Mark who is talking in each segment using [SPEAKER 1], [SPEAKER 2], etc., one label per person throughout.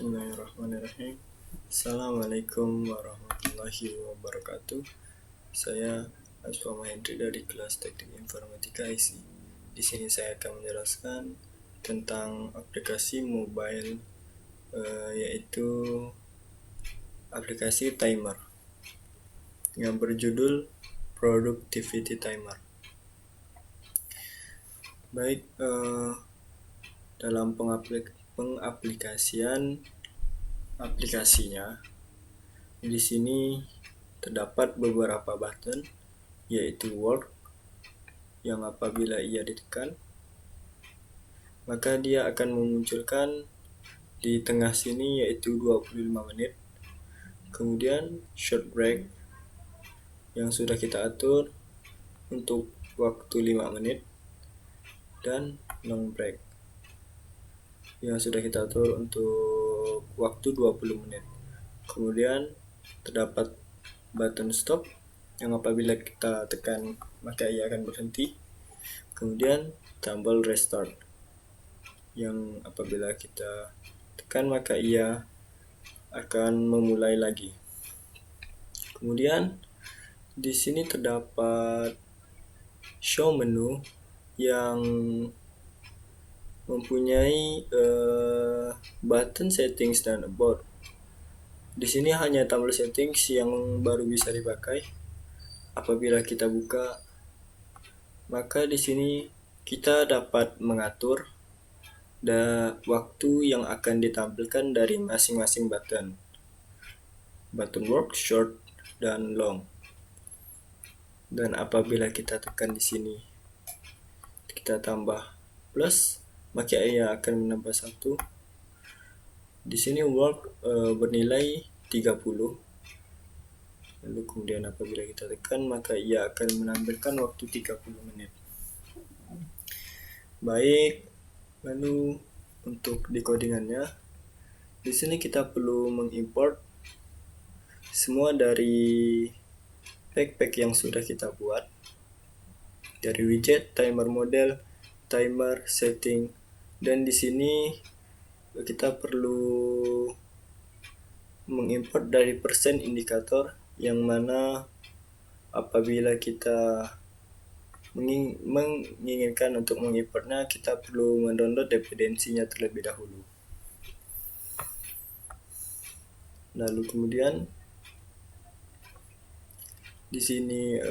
[SPEAKER 1] Bismillahirrahmanirrahim. Assalamualaikum warahmatullahi wabarakatuh. Saya Asfa Mahendri dari kelas Teknik Informatika IC. Di sini saya akan menjelaskan tentang aplikasi mobile yaitu aplikasi timer yang berjudul Productivity Timer. Baik, dalam pengaplikasian aplikasinya, di sini terdapat beberapa button, yaitu work, yang apabila ia ditekan maka dia akan memunculkan di tengah sini yaitu 25 menit. Kemudian short break yang sudah kita atur untuk waktu 5 menit, dan long break yang sudah kita atur untuk waktu 20 menit. Kemudian terdapat button stop yang apabila kita tekan maka ia akan berhenti. Kemudian tombol restart yang apabila kita tekan maka ia akan memulai lagi. Kemudian di sini terdapat show menu yang mempunyai button settings dan about. Di sini hanya tombol settings yang baru bisa dipakai. Apabila kita buka, maka di sini kita dapat mengatur waktu yang akan ditampilkan dari masing-masing button. Button work, short, dan long. Dan apabila kita tekan di sini, kita tambah plus, maka ia akan menambah 1. Di sini work bernilai 30. Lalu kemudian apabila kita tekan maka ia akan menampilkan waktu 30 menit. Baik, lalu untuk decodingannya, di sini kita perlu mengimport semua dari pack yang sudah kita buat, dari widget, timer model, timer, setting, dan di sini kita perlu mengimport dari persen indikator, yang mana apabila kita menginginkan untuk mengimportnya, kita perlu mendownload dependensinya terlebih dahulu. Lalu kemudian di sini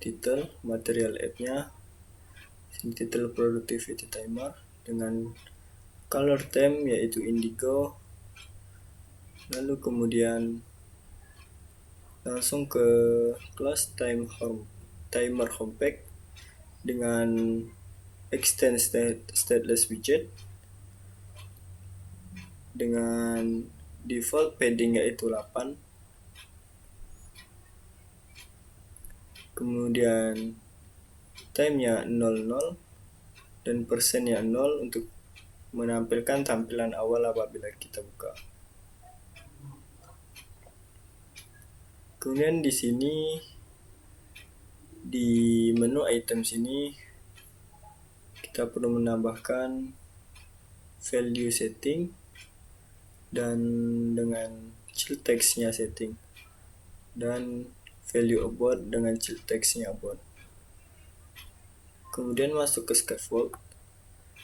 [SPEAKER 1] title material app-nya, title productivity timer dengan color theme yaitu indigo. Lalu kemudian langsung ke class timer homepack dengan extend stateless widget dengan default padding yaitu 8. Kemudian time-nya 00 dan persennya 0 untuk menampilkan tampilan awal apabila kita buka. Kemudian di sini di menu item sini kita perlu menambahkan value setting dan dengan chill text-nya setting, dan value about dengan chill text-nya about. Kemudian masuk ke scaffold.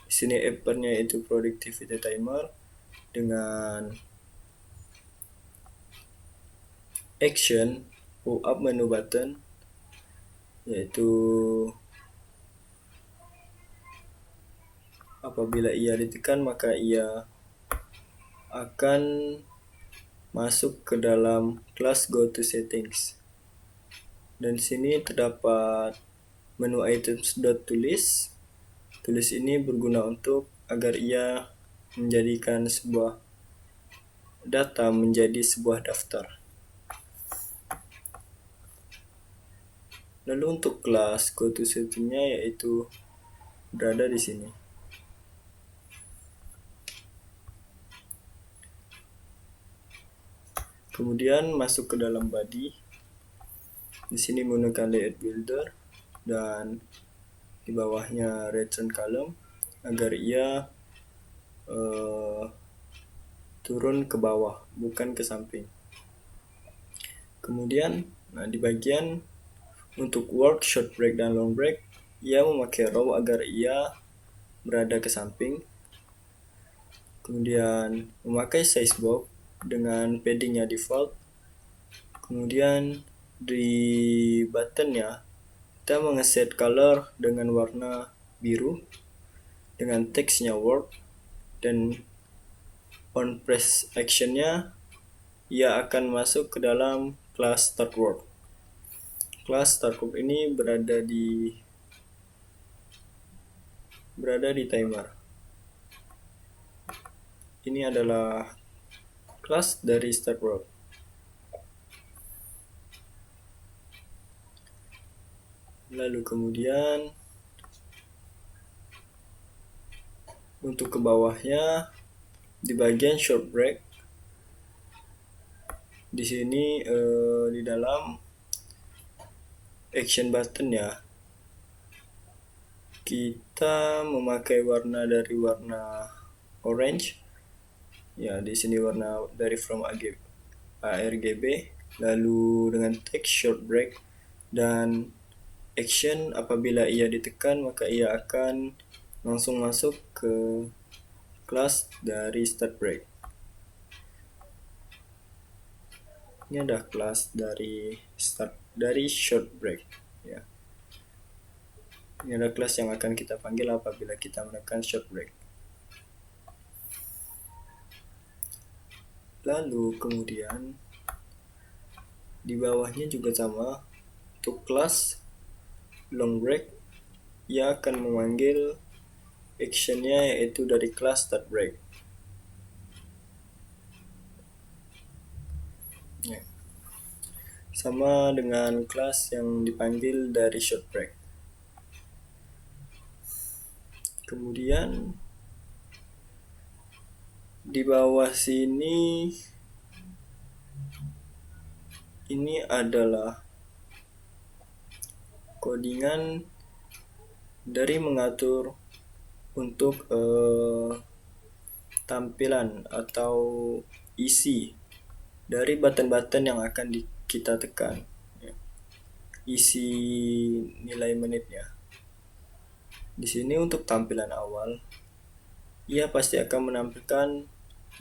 [SPEAKER 1] Di sini appernya itu productivity timer dengan action pull up menu button, yaitu apabila ia ditekan maka ia akan masuk ke dalam kelas go to settings. Dan di sini terdapat menu items.tulis. Tulis ini berguna untuk agar ia menjadikan sebuah data menjadi sebuah daftar. Lalu untuk kelas go to settingnya yaitu berada di sini. Kemudian masuk ke dalam body. Di sini menggunakan layout builder dan di bawahnya return column agar ia turun ke bawah, bukan ke samping. Kemudian, di bagian untuk work, short break, dan long break, ia memakai row agar ia berada ke samping. Kemudian memakai size box dengan paddingnya default. Kemudian di buttonnya kita mengeset color dengan warna biru dengan teksnya work, dan on press actionnya ia akan masuk ke dalam kelas start work. Kelas start work ini berada di timer. Ini adalah kelas dari start work. Lalu kemudian untuk ke bawahnya di bagian short break, di sini di dalam action button ya, kita memakai warna dari warna orange ya, di sini warna dari from ARGB, lalu dengan text short break, dan action apabila ia ditekan maka ia akan langsung masuk ke kelas dari start break. Ini ada kelas dari short break ya. Ini ada kelas yang akan kita panggil apabila kita menekan short break. Lalu kemudian di bawahnya juga sama, untuk kelas long break ia akan memanggil actionnya yaitu dari kelas start break ya. Sama dengan kelas yang dipanggil dari short break. Kemudian di bawah sini ini adalah codingan dari mengatur untuk tampilan atau isi dari button-button yang akan kita tekan ya. Isi nilai menitnya. Di sini untuk tampilan awal, ia pasti akan menampilkan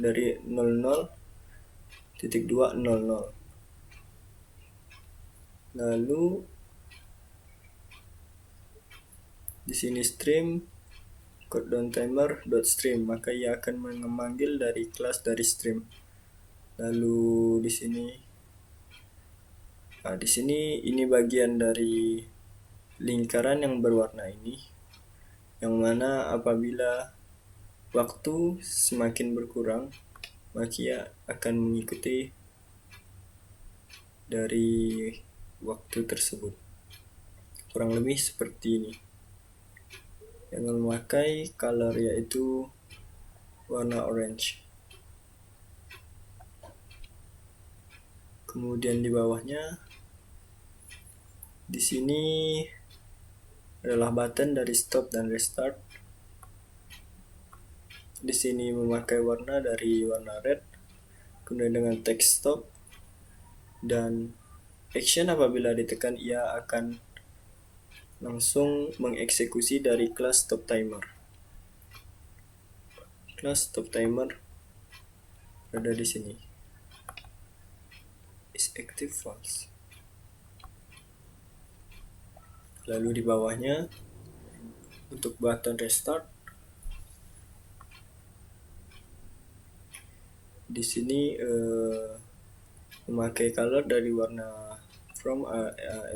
[SPEAKER 1] dari 00.200. Lalu di sini stream countdown timer .stream, maka ia akan memanggil dari kelas dari stream. Lalu di sini ini bagian dari lingkaran yang berwarna ini, yang mana apabila waktu semakin berkurang maka ia akan mengikuti dari waktu tersebut, kurang lebih seperti ini, dengan memakai color yaitu warna orange. Kemudian di bawahnya di sini adalah button dari stop dan restart. Di sini memakai warna dari warna red, kemudian dengan text stop, dan action apabila ditekan ia akan langsung mengeksekusi dari kelas stop timer. Kelas stop timer ada di sini. Is active false. Lalu di bawahnya untuk button restart, di sini memakai color dari warna from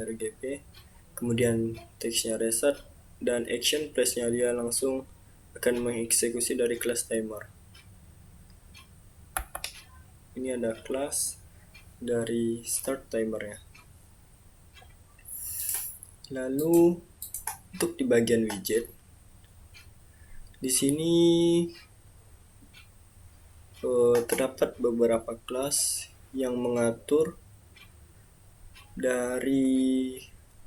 [SPEAKER 1] RGB, kemudian teksnya reset, dan action pressnya dia langsung akan mengeksekusi dari kelas timer. Ini ada kelas dari start timernya. Lalu untuk di bagian widget, di sini terdapat beberapa kelas yang mengatur dari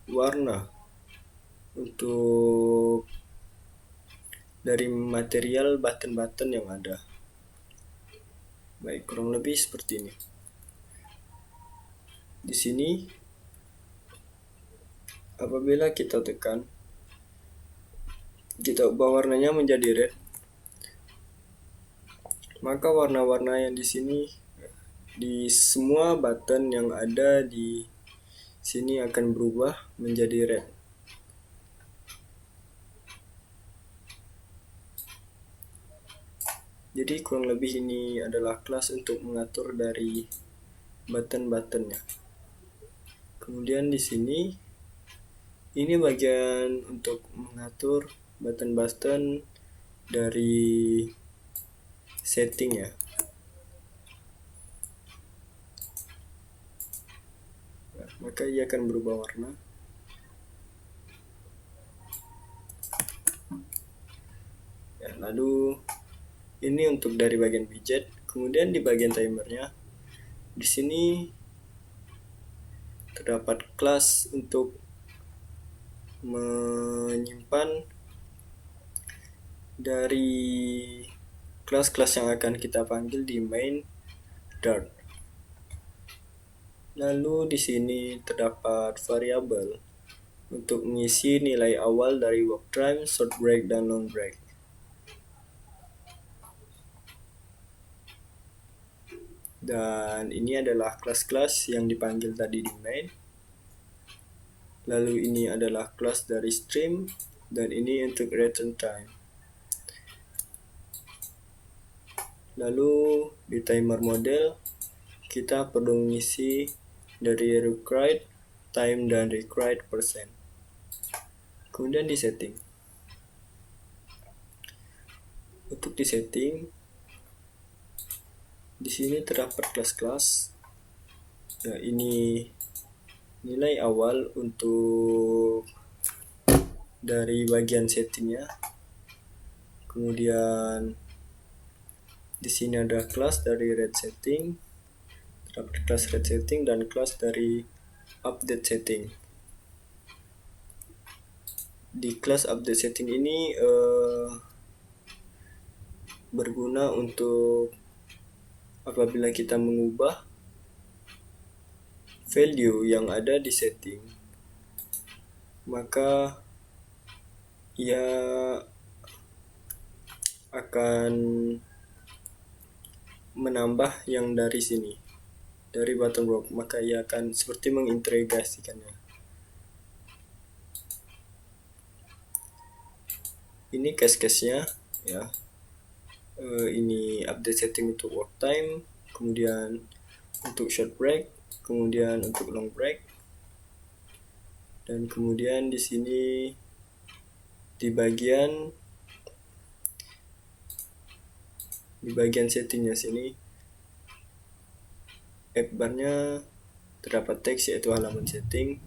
[SPEAKER 1] warna untuk dari material button-button yang ada. Baik, kurang lebih seperti ini. Di sini apabila kita tekan, kita ubah warnanya menjadi red, maka warna-warna yang di sini di semua button yang ada di sini akan berubah menjadi red. Jadi kurang lebih ini adalah kelas untuk mengatur dari button-buttonnya. Kemudian di sini ini bagian untuk mengatur button-button dari setting ya. Nah, maka ia akan berubah warna. Ya, lalu ini untuk dari bagian widget. Kemudian di bagian timernya, di sini terdapat kelas untuk menyimpan dari kelas-kelas yang akan kita panggil di main Dart. Lalu di sini terdapat variabel untuk mengisi nilai awal dari work time, short break, dan long break. Dan ini adalah kelas-kelas yang dipanggil tadi di main. Lalu ini adalah kelas dari stream, dan ini untuk return time. Lalu di timer model kita perlu mengisi dari required time dan required percent. Kemudian di setting. Untuk di setting, di sini terdapat kelas-kelas. Nah, ini nilai awal untuk dari bagian settingnya. Kemudian di sini ada kelas dari red setting, terdapat kelas red setting dan kelas dari update setting. Di kelas update setting ini berguna untuk apabila kita mengubah value yang ada di setting, maka ia akan menambah yang dari sini, dari button block, maka ia akan seperti mengintegrasikannya. Ini case-case-nya ya. Ini update setting untuk work time, kemudian untuk short break, kemudian untuk long break, dan kemudian di sini di bagian settingnya sini app barnya terdapat teks yaitu halaman setting,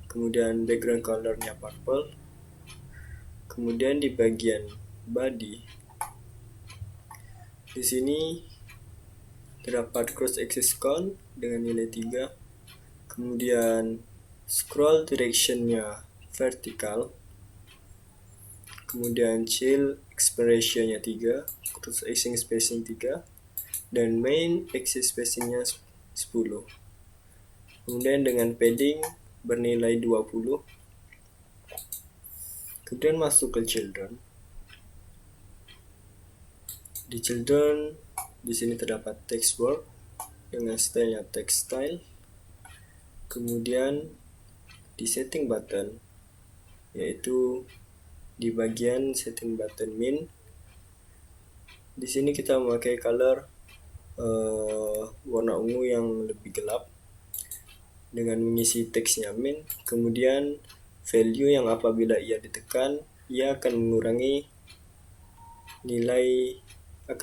[SPEAKER 1] kemudian background colornya purple, kemudian di bagian body di sini terdapat cross axis count dengan nilai 3, kemudian scroll directionnya vertikal, kemudian chill expiration-nya 3, cross axis spacing 3, dan main axis spacing-nya 10. Kemudian dengan padding bernilai 20. Kemudian masuk ke children. Di children, di sini terdapat text work dengan stylenya text style. Kemudian di setting button, yaitu di bagian setting button min, di sini kita memakai color warna ungu yang lebih gelap dengan mengisi teksnya min. Kemudian value yang apabila ia ditekan, ia akan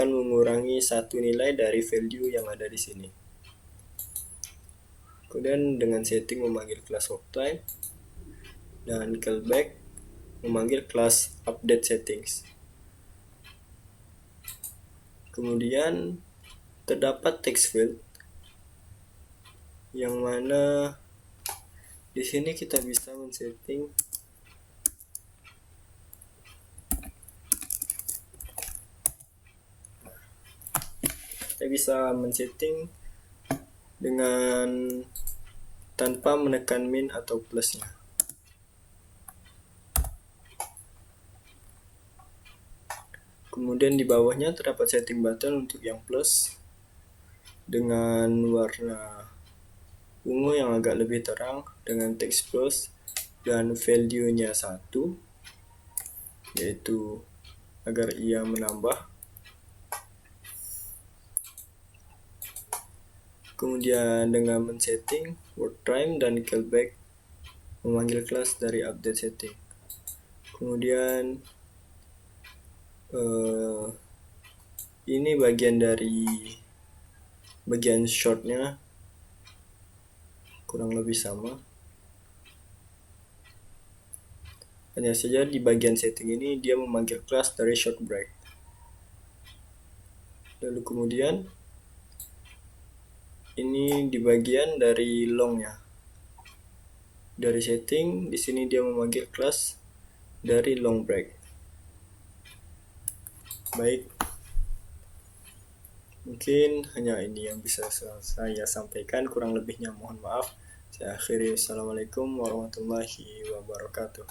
[SPEAKER 1] mengurangi satu nilai dari value yang ada di sini. Kemudian dengan setting memanggil kelas work time, dan callback memanggil kelas update settings. Kemudian terdapat text field yang mana di sini kita bisa men-setting saya bisa men-setting dengan tanpa menekan min atau plusnya. Kemudian di bawahnya terdapat setting button untuk yang plus dengan warna ungu yang agak lebih terang dengan teks plus dan value-nya 1, yaitu agar ia menambah. Kemudian dengan men-setting word time dan callback memanggil kelas dari update setting. Kemudian ini bagian dari bagian shortnya, kurang lebih sama. Hanya saja di bagian setting ini dia memanggil kelas dari short break. Lalu kemudian ini di bagian dari longnya. Dari setting di sini dia memanggil kelas dari long break. Baik, mungkin hanya ini yang bisa saya sampaikan, kurang lebihnya mohon maaf. Saya akhiri. Assalamualaikum warahmatullahi wabarakatuh.